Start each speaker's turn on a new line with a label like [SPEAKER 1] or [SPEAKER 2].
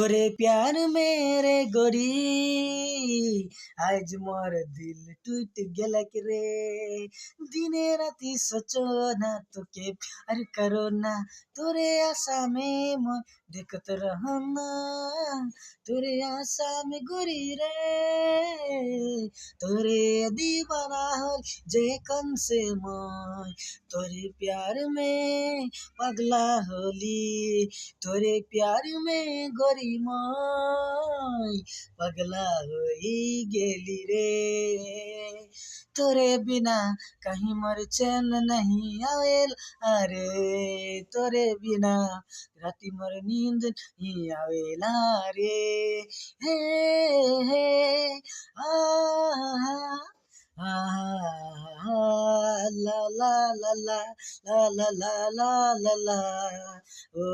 [SPEAKER 1] तोरे प्यार मेरे गोरी आज मोर दिल टूट गेलक रे। दिने राति सोचो ना तोके प्यार करो ना तोरे आशा में मैं देखत रहना तोरे आशा में गोरी रे तोरे दीवाना हो जे कन से मैं तोरे प्यार में पगला होली तोरे प्यार में गोरी माई पगला होई गेली रे। तोरे बिना कहीं मोर चैन नहीं आवेल अरे तोरे बिना राती मोर नींद नहीं आवेला रे। हे हे आ ला ला ला ला ला ला ला ला ला ला ओ